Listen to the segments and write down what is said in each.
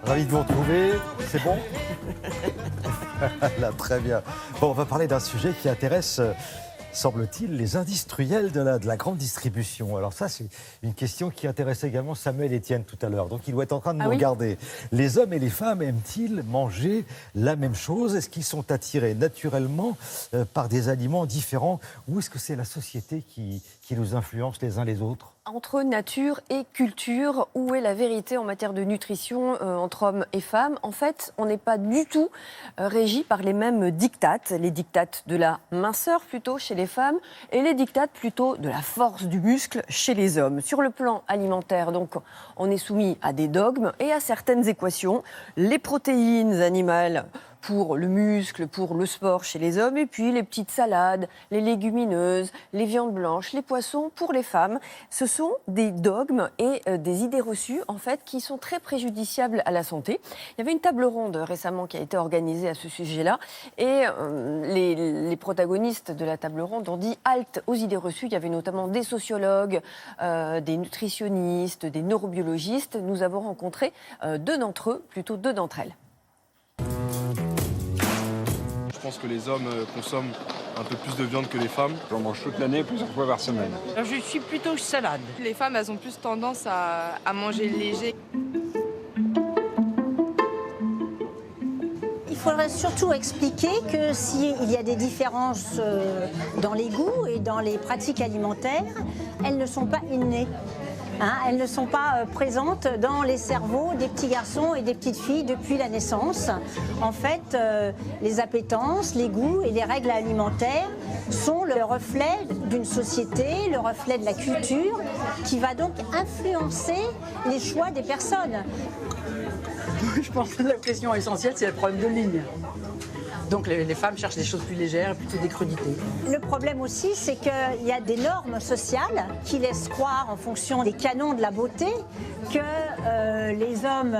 Ravi de vous retrouver, c'est bon? Là, très bien. Bon, on va parler d'un sujet qui intéresse, semble-t-il, les industriels de la grande distribution. Alors ça, c'est une question qui intéresse également Samuel Etienne tout à l'heure. Donc il doit être en train de nous regarder. Les hommes et les femmes aiment-ils manger la même chose? Est-ce qu'ils sont attirés naturellement par des aliments différents? Ou est-ce que c'est la société qui nous influence les uns les autres? Entre nature et culture, où est la vérité en matière de nutrition entre hommes et femmes? En fait, on n'est pas du tout régi par les mêmes dictates. Les dictates de la minceur plutôt chez les femmes et les dictates plutôt de la force du muscle chez les hommes. Sur le plan alimentaire, donc, on est soumis à des dogmes et à certaines équations. Les protéines animales pour le muscle, pour le sport chez les hommes, et puis les petites salades, les légumineuses, les viandes blanches, les poissons pour les femmes. Ce sont des dogmes et des idées reçues, en fait, qui sont très préjudiciables à la santé. Il y avait une table ronde récemment qui a été organisée à ce sujet-là, et les protagonistes de la table ronde ont dit halte aux idées reçues. Il y avait notamment des sociologues, des nutritionnistes, des neurobiologistes. Nous avons rencontré deux d'entre eux, plutôt deux d'entre elles. Je pense que les hommes consomment un peu plus de viande que les femmes. J'en mange toute l'année, plusieurs fois par semaine. Je suis plutôt salade. Les femmes, elles ont plus tendance à manger léger. Il faudrait surtout expliquer que s'il y a des différences dans les goûts et dans les pratiques alimentaires, elles ne sont pas innées. Elles ne sont pas présentes dans les cerveaux des petits garçons et des petites filles depuis la naissance. En fait, les appétences, les goûts et les règles alimentaires sont le reflet d'une société, le reflet de la culture, qui va donc influencer les choix des personnes. Je pense que la question essentielle, c'est le problème de ligne. Donc les femmes cherchent des choses plus légères et plutôt des crudités. Le problème aussi, c'est qu'il y a des normes sociales qui laissent croire, en fonction des canons de la beauté, que les hommes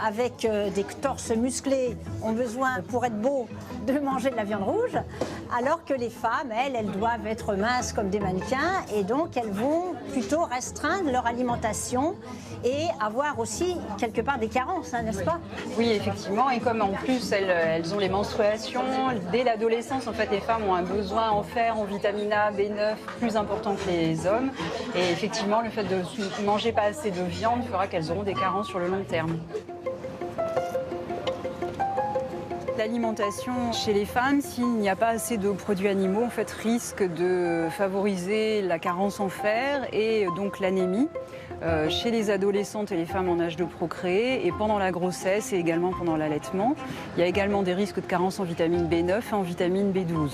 avec des torses musclés ont besoin, pour être beaux, de manger de la viande rouge, alors que les femmes, elles doivent être minces comme des mannequins, et donc elles vont plutôt restreindre leur alimentation et avoir aussi quelque part des carences, n'est-ce pas? Oui, effectivement, et comme en plus elles ont les menstruations, dès l'adolescence, en fait, les femmes ont un besoin en fer, en vitamine A, B9 plus important que les hommes. Et effectivement, le fait de manger pas assez de viande fera qu'elles auront des carences sur le long terme. L'alimentation chez les femmes, s'il n'y a pas assez de produits animaux, en fait, risque de favoriser la carence en fer et donc l'anémie chez les adolescentes et les femmes en âge de procréer, et pendant la grossesse et également pendant l'allaitement. Il y a également des risques de carence en vitamine B9 et en vitamine B12.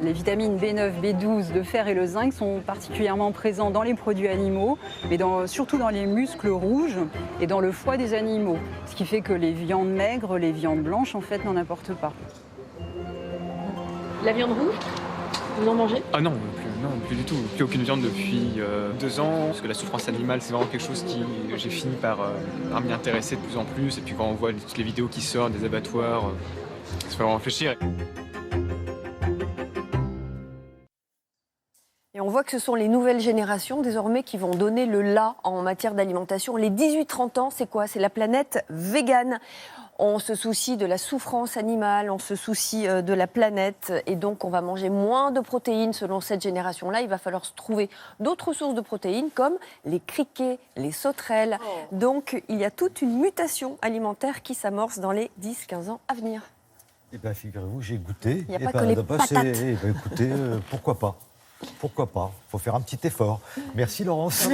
Les vitamines B9, B12, le fer et le zinc sont particulièrement présents dans les produits animaux, mais surtout dans les muscles rouges et dans le foie des animaux. Ce qui fait que les viandes maigres, les viandes blanches, en fait, n'en apportent pas. La viande rouge, vous en mangez? Ah non, plus du tout. Plus aucune viande depuis 2 ans. Parce que la souffrance animale, c'est vraiment quelque chose qui j'ai fini par m'y intéresser de plus en plus. Et puis quand on voit toutes les vidéos qui sortent des abattoirs, ça fait vraiment réfléchir. Et on voit que ce sont les nouvelles générations désormais qui vont donner le la en matière d'alimentation. Les 18-30 ans, c'est quoi? C'est la planète végane. On se soucie de la souffrance animale, on se soucie de la planète, et donc on va manger moins de protéines selon cette génération-là. Il va falloir se trouver d'autres sources de protéines comme les criquets, les sauterelles. Donc il y a toute une mutation alimentaire qui s'amorce dans les 10-15 ans à venir. Eh bien, figurez-vous, j'ai goûté. Il n'y a pas que les patates. Écoutez, pourquoi pas? Pourquoi pas? Il faut faire un petit effort. Merci Laurence.